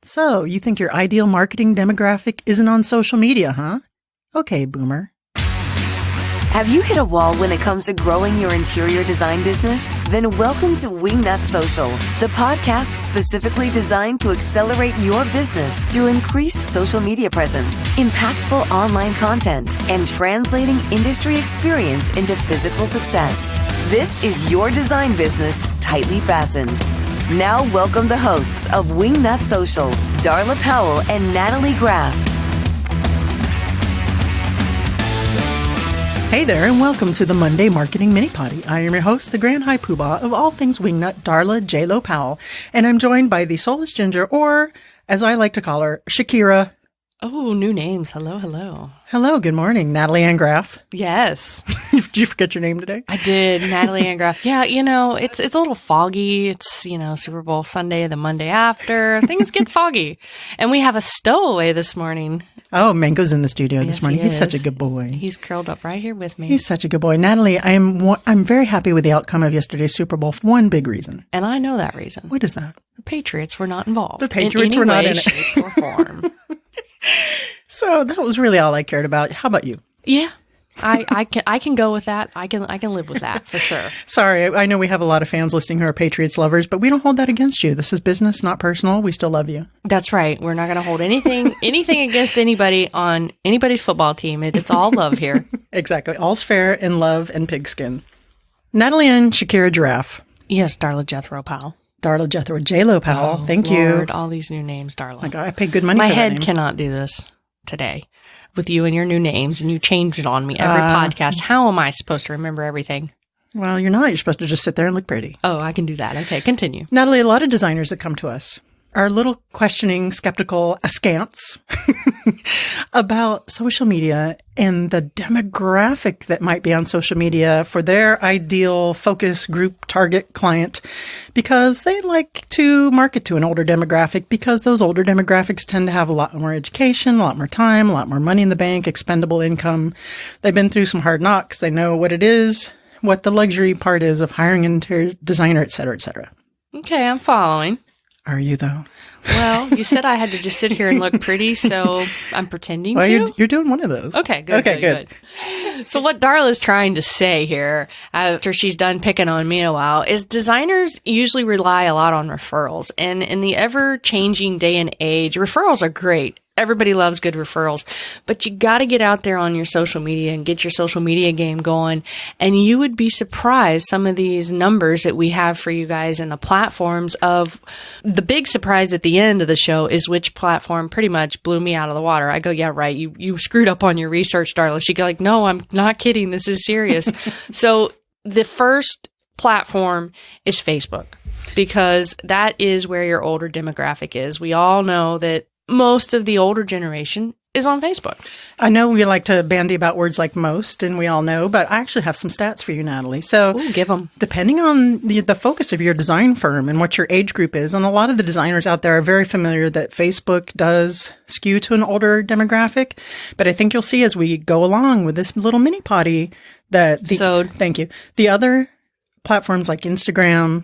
So, you think your ideal marketing demographic isn't on social media, huh? Okay, boomer. Have you hit a wall when it comes to growing your interior design business? Then welcome to Wingnut Social, the podcast specifically designed to accelerate your business through increased social media presence, impactful online content, and translating industry experience into physical success. This is your design business tightly fastened. Now welcome the hosts of Wingnut Social, Darla Powell and Natalie Graff. Hey there, and welcome to the Monday Marketing Mini Potty. I am your host, the Grand High Poobah of all things Wingnut, Darla J-Lo Powell, and I'm joined by the Soulless Ginger, or as I like to call her, Shakira. Oh, new names. Hello, hello. Hello, good morning, Natalie Ann Graff. Yes. Did you forget your name today? I did, Natalie Ann Graff. Yeah, it's a little foggy. It's, Super Bowl Sunday, the Monday after. Things get foggy. And we have a stowaway this morning. Oh, Mango's in the studio this morning. He's such a good boy. He's curled up right here with me. He's such a good boy. Natalie, I'm very happy with the outcome of yesterday's Super Bowl for one big reason. And I know that reason. What is that? The Patriots were not involved. The Patriots were not in it. Shape, or form. So that was really all I cared about. How about you? Yeah. I can go with that. I can live with that for sure. Sorry, I know we have a lot of fans listening who are Patriots lovers, but we don't hold that against you. This is business, not personal. We still love you. That's right. We're not going to hold anything against anybody on anybody's football team. It's all love here. Exactly. All's fair in love and pigskin. Natalie and Shakira Giraffe. Yes, Darla Jethro Powell. Darla Jethro J-Lo Powell. Thank Lord, you. All these new names, Darla. I paid good money My for that head name. cannot do this today with you and your new names, and you change it on me every podcast. How am I supposed to remember everything? Well, you're not. You're supposed to just sit there and look pretty. Oh, I can do that. Okay, continue. Natalie, a lot of designers that come to us are a little questioning, skeptical, askance about social media and the demographic that might be on social media for their ideal focus group target client, because they like to market to an older demographic, because those older demographics tend to have a lot more education, a lot more time, a lot more money in the bank, expendable income. They've been through some hard knocks. They know what it is, what the luxury part is of hiring an interior designer, et cetera, et cetera. Okay, I'm following. Are you, though? Well, you said I had to just sit here and look pretty, so I'm pretending to. You're doing one of those. Okay, good. So what Darla's trying to say here, after she's done picking on me a while, is designers usually rely a lot on referrals. And in the ever-changing day and age, referrals are great. Everybody loves good referrals, but you got to get out there on your social media and get your social media game going. And you would be surprised some of these numbers that we have for you guys and the platforms of the big surprise at the end of the show is which platform pretty much blew me out of the water. I go, yeah, right. You screwed up on your research, Darla. She go like, no, I'm not kidding. This is serious. So the first platform is Facebook, because that is where your older demographic is. We all know that most of the older generation is on Facebook. I know we like to bandy about words like most, and we all know, but I actually have some stats for you, Natalie. So give them. Depending on the focus of your design firm and what your age group is, and a lot of the designers out there are very familiar that Facebook does skew to an older demographic. But I think you'll see as we go along with this little mini potty that thank you. The other platforms like Instagram,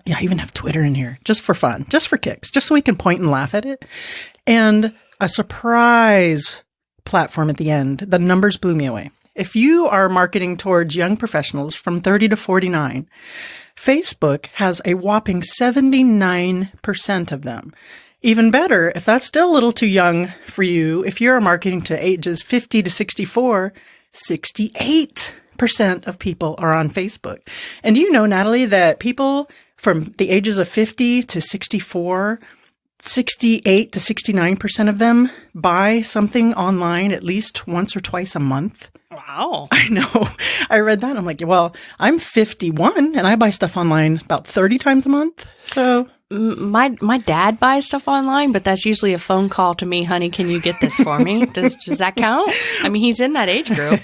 I even have Twitter in here just for fun, just for kicks, just so we can point and laugh at it. And a surprise platform at the end. The numbers blew me away. If you are marketing towards young professionals from 30 to 49, Facebook has a whopping 79% of them. Even better, if that's still a little too young for you, if you're marketing to ages 50 to 64, 68% of people are on Facebook. And you know, Natalie, that people from the ages of 50 to 64, 68 to 69% of them buy something online at least once or twice a month. Wow. I know. I read that. I'm like, well, I'm 51 and I buy stuff online about 30 times a month. So my dad buys stuff online, but that's usually a phone call to me, honey, can you get this for me? Does that count? I mean, he's in that age group.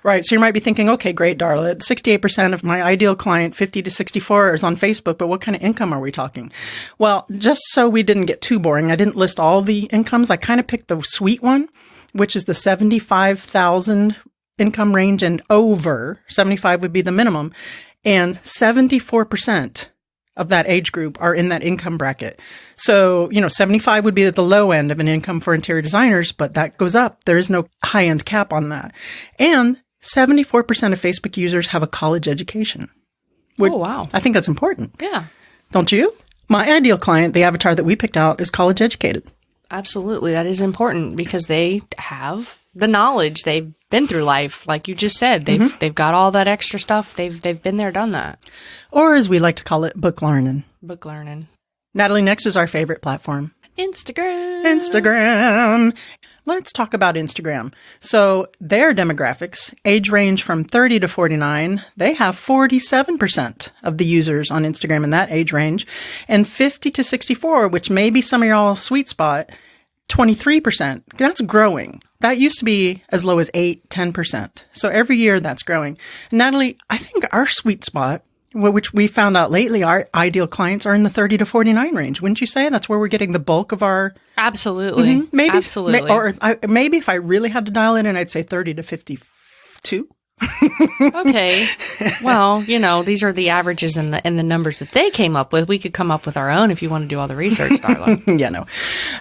Right. So you might be thinking, okay, great, Darla. 68% of my ideal client, 50 to 64, is on Facebook, but what kind of income are we talking? Well, just so we didn't get too boring, I didn't list all the incomes. I kind of picked the sweet one, which is the 75,000 income range and over. 75 would be the minimum. And 74% of that age group are in that income bracket. So, 75 would be at the low end of an income for interior designers, but that goes up. There is no high-end cap on that. And 74% of Facebook users have a college education. Oh, wow. I think that's important. Yeah. Don't you? My ideal client, the avatar that we picked out, is college educated. Absolutely. That is important because they have the knowledge. They've been through life. Like you just said, they've got all that extra stuff. They've been there, done that. Or as we like to call it, book learning. Book learning. Natalie, next is our favorite platform. Instagram. Let's talk about Instagram. So their demographics, age range from 30 to 49, they have 47% of the users on Instagram in that age range. And 50 to 64, which may be some of y'all's sweet spot, 23%. That's growing. That used to be as low as 10%. So every year that's growing. Natalie, I think our sweet spot, which we found out lately, our ideal clients are in the 30 to 49 range. Wouldn't you say? That's where we're getting the bulk of our... Absolutely. Maybe. Absolutely. Maybe if I really had to dial it in, I'd say 30 to 52. Okay. Well, these are the averages and the numbers that they came up with. We could come up with our own if you want to do all the research, Darla. Yeah, no.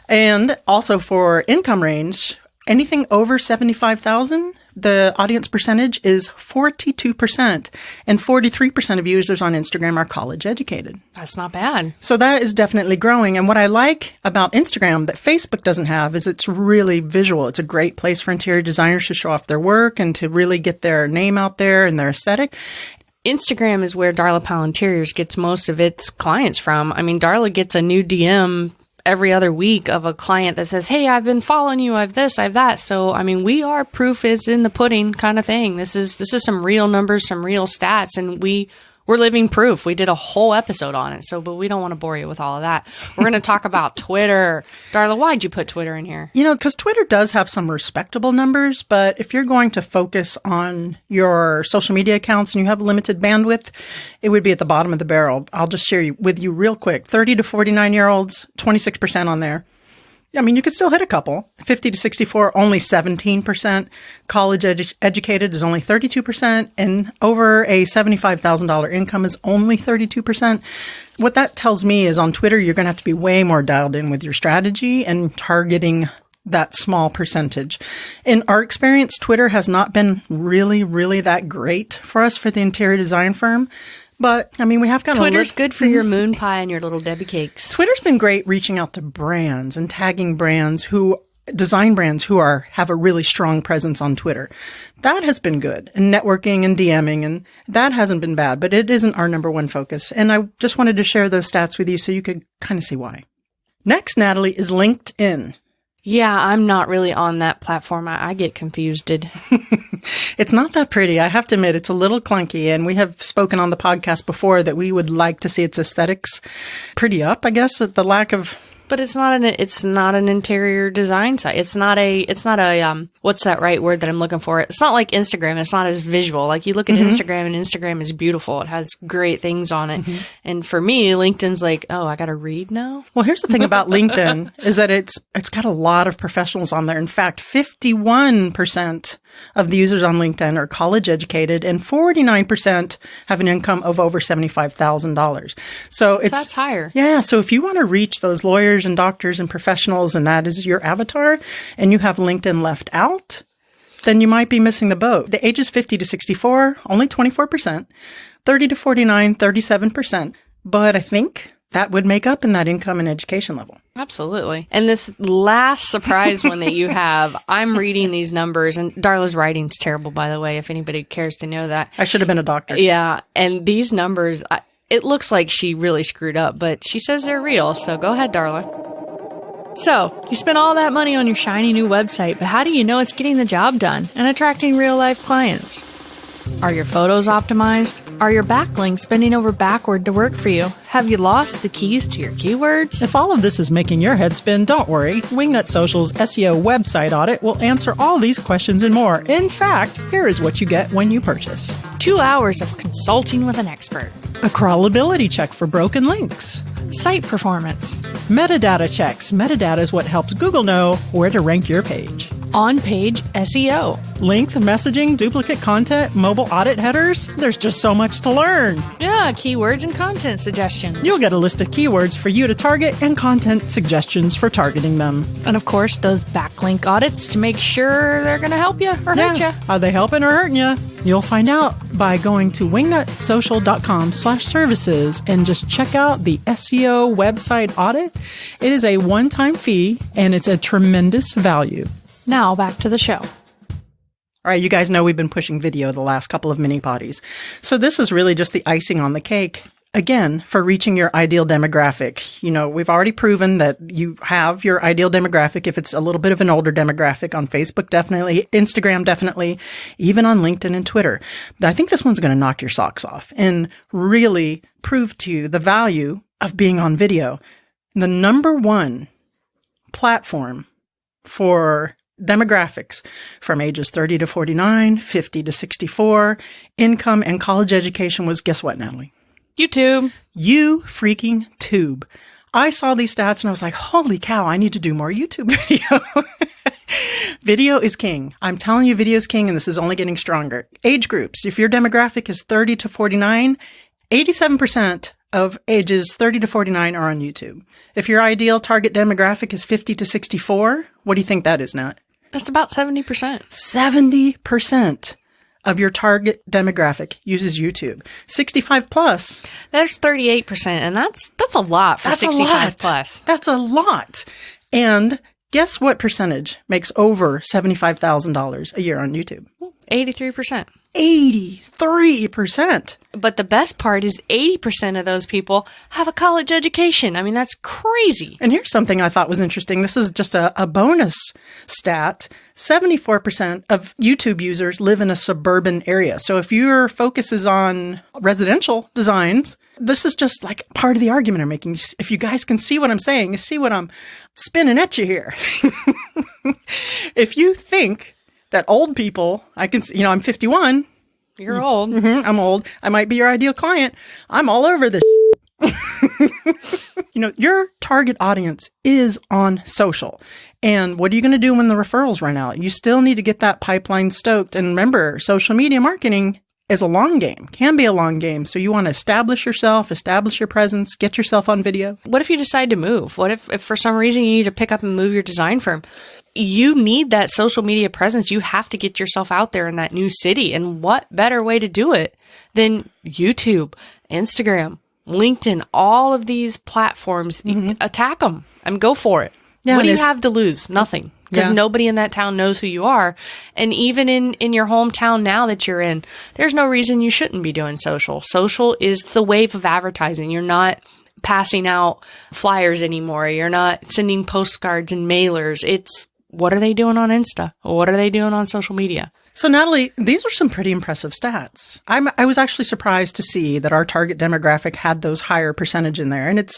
And also for income range, anything over 75,000, the audience percentage is 42%, and 43% of users on Instagram are college educated. That's not bad. So that is definitely growing. And what I like about Instagram that Facebook doesn't have is it's really visual. It's a great place for interior designers to show off their work and to really get their name out there and their aesthetic. Instagram is where Darla Powell Interiors gets most of its clients from. I mean, Darla gets a new DM every other week of a client that says, hey, I've been following you. I have this, I have that. So, I mean, we are proof is in the pudding kind of thing. This is some real numbers, some real stats, and we're living proof. We did a whole episode on it. So, but we don't want to bore you with all of that. We're going to talk about Twitter. Darla, why'd you put Twitter in here? Because Twitter does have some respectable numbers, but if you're going to focus on your social media accounts and you have limited bandwidth, it would be at the bottom of the barrel. I'll just share with you real quick. 30 to 49-year-olds, 26% on there. I mean, you could still hit a couple. 50 to 64, only 17%. College educated is only 32%. And over a $75,000 income is only 32%. What that tells me is on Twitter, you're going to have to be way more dialed in with your strategy and targeting that small percentage. In our experience, Twitter has not been really, really that great for us for the interior design firm. But, I mean, we have kind of... Twitter's good for your moon pie and your little Debbie cakes. Twitter's been great reaching out to brands and tagging design brands who have a really strong presence on Twitter. That has been good. And networking and DMing, and that hasn't been bad, but it isn't our number one focus. And I just wanted to share those stats with you so you could kind of see why. Next, Natalie, is LinkedIn. Yeah, I'm not really on that platform. I get confused. It's not that pretty. I have to admit, it's a little clunky. And we have spoken on the podcast before that we would like to see its aesthetics pretty up, I guess, at the lack of... But it's not an interior design site. It's not a what's that right word that I'm looking for? It's not like Instagram. It's not as visual. Like you look at Instagram and Instagram is beautiful. It has great things on it. And for me, LinkedIn's like, oh, I got to read now. Well, here's the thing about LinkedIn is that it's got a lot of professionals on there. In fact, 51% of the users on LinkedIn are college educated and 49% have an income of over $75,000. So that's higher. Yeah. So if you want to reach those lawyers and doctors and professionals and that is your avatar and you have LinkedIn left out, then you might be missing the boat. The ages 50 to 64, only 24%, 30 to 49, 37%. But I think that would make up in that income and education level. Absolutely. And this last surprise one that you have, I'm reading these numbers, and Darla's writing's terrible, by the way, if anybody cares to know that. I should have been a doctor. Yeah. And these numbers, it looks like she really screwed up, but she says they're real. So go ahead, Darla. So, you spent all that money on your shiny new website, but how do you know it's getting the job done and attracting real-life clients? Are your photos optimized? Are your backlinks bending over backward to work for you? Have you lost the keys to your keywords? If all of this is making your head spin, don't worry. Wingnut Social's SEO website audit will answer all these questions and more. In fact, here is what you get when you purchase. 2 hours of consulting with an expert. A crawlability check for broken links. Site performance. Metadata checks. Metadata is what helps Google know where to rank your page. On-page SEO. Length messaging, duplicate content, mobile audit headers. There's just so much to learn. Yeah, keywords and content suggestions. You'll get a list of keywords for you to target and content suggestions for targeting them. And of course, those backlink audits to make sure they're going to help you or hurt you. Are they helping or hurting you? You'll find out by going to wingnutsocial.com/services and just check out the SEO website audit. It is a one-time fee and it's a tremendous value. Now back to the show. All right, you guys know we've been pushing video the last couple of mini potties. So this is really just the icing on the cake, again, for reaching your ideal demographic. You know, we've already proven that you have your ideal demographic if it's a little bit of an older demographic on Facebook, definitely, Instagram, definitely, even on LinkedIn and Twitter. I think this one's going to knock your socks off and really prove to you the value of being on video. The number one platform for demographics from ages 30 to 49, 50 to 64, income and college education was, guess what, Natalie? YouTube. You freaking tube. I saw these stats and I was like, holy cow, I need to do more YouTube video. Video is king. I'm telling you, video is king, and this is only getting stronger. Age groups. If your demographic is 30 to 49, 87% of ages 30 to 49 are on YouTube. If your ideal target demographic is 50 to 64, what do you think that is, Nat? That's about 70%. 70% of your target demographic uses YouTube. 65 plus. That's 38%, and that's a lot for 65 plus. That's a lot. And guess what percentage makes over $75,000 a year on YouTube? 83%. 83%. But the best part is 80% of those people have a college education. I mean, that's crazy. And here's something I thought was interesting. This is just a bonus stat. 74% of YouTube users live in a suburban area. So if your focus is on residential designs, this is just like part of the argument I'm making. If you guys can see what I'm saying, you see what I'm spinning at you here. If you think that old people, I can, I'm 51. You're old. Mm-hmm, I'm old. I might be your ideal client. I'm all over this. Your target audience is on social. And what are you going to do when the referrals run out? You still need to get that pipeline stoked. And remember, social media marketing is a long game, can be a long game. So you want to establish yourself, establish your presence, get yourself on video. What if you decide to move? What if for some reason you need to pick up and move your design firm? You need that social media presence. You have to get yourself out there in that new city. And what better way to do it than YouTube, Instagram, LinkedIn, all of these platforms? Attack them and go for it. Yeah, what do you have to lose? Nothing. Because nobody in that town knows who you are. And even in your hometown now that you're in, there's no reason you shouldn't be doing social. Social is the wave of advertising. You're not passing out flyers anymore. You're not sending postcards and mailers. It's what are they doing on Insta? What are they doing on social media? So Natalie, these are some pretty impressive stats. I was actually surprised to see that our target demographic had those higher percentage in there. And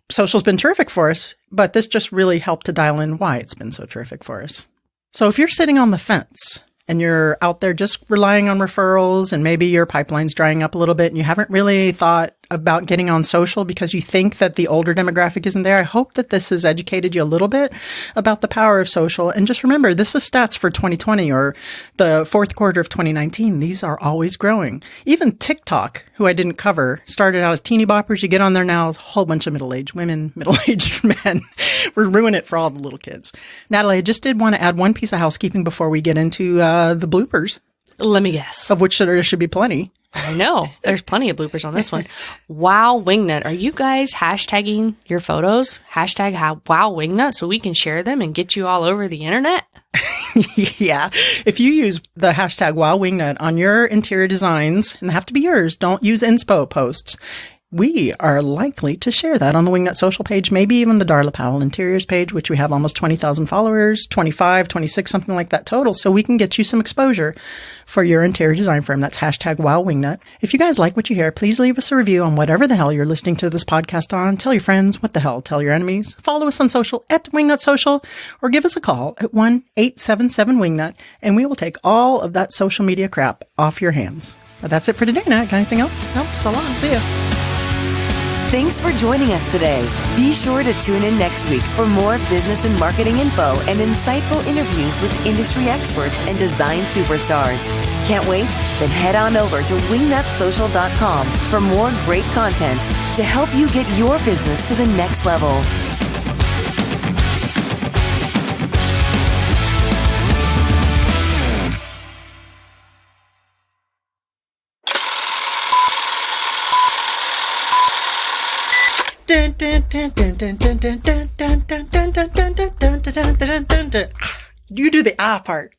social's been terrific for us, but this just really helped to dial in why it's been so terrific for us. So if you're sitting on the fence and you're out there just relying on referrals and maybe your pipeline's drying up a little bit and you haven't really thought about getting on social because you think that the older demographic isn't there, I hope that this has educated you a little bit about the power of social. And just remember, this is stats for 2020 or the fourth quarter of 2019. These are always growing. Even TikTok, who I didn't cover, started out as teeny boppers. You get on there now, a whole bunch of middle-aged women, middle-aged men. We're ruining it for all the little kids. Natalie, I just did want to add one piece of housekeeping before we get into the bloopers. Let me guess. Of which there should be plenty. I know. There's plenty of bloopers on this one. WowWingnut. Are you guys hashtagging your photos? Hashtag WowWingnut so we can share them and get you all over the internet? Yeah. If you use the hashtag WowWingnut on your interior designs, and they have to be yours, don't use inspo posts. We are likely to share that on the Wingnut social page, maybe even the Darla Powell Interiors page, which we have almost 20,000 followers, 25, 26, something like that total. So we can get you some exposure for your interior design firm. That's hashtag WowWingnut. If you guys like what you hear, please leave us a review on whatever the hell you're listening to this podcast on. Tell your friends, what the hell, tell your enemies. Follow us on social at Wingnut Social or give us a call at 1-877-WINGNUT and we will take all of that social media crap off your hands. That's it for today, Nat. Got anything else? Nope. So long. See ya. Thanks for joining us today. Be sure to tune in next week for more business and marketing info and insightful interviews with industry experts and design superstars. Can't wait? Then head on over to wingnutsocial.com for more great content to help you get your business to the next level. You do the part.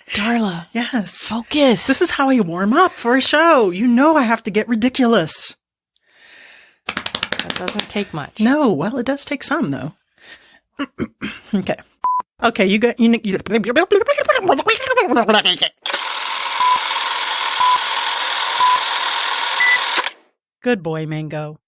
Darla. Yes. Focus. This is how I warm up for a show. You know I have to get ridiculous. That doesn't take much. No, well, it does take some, though. Okay. Okay, you got... Good boy, Mango.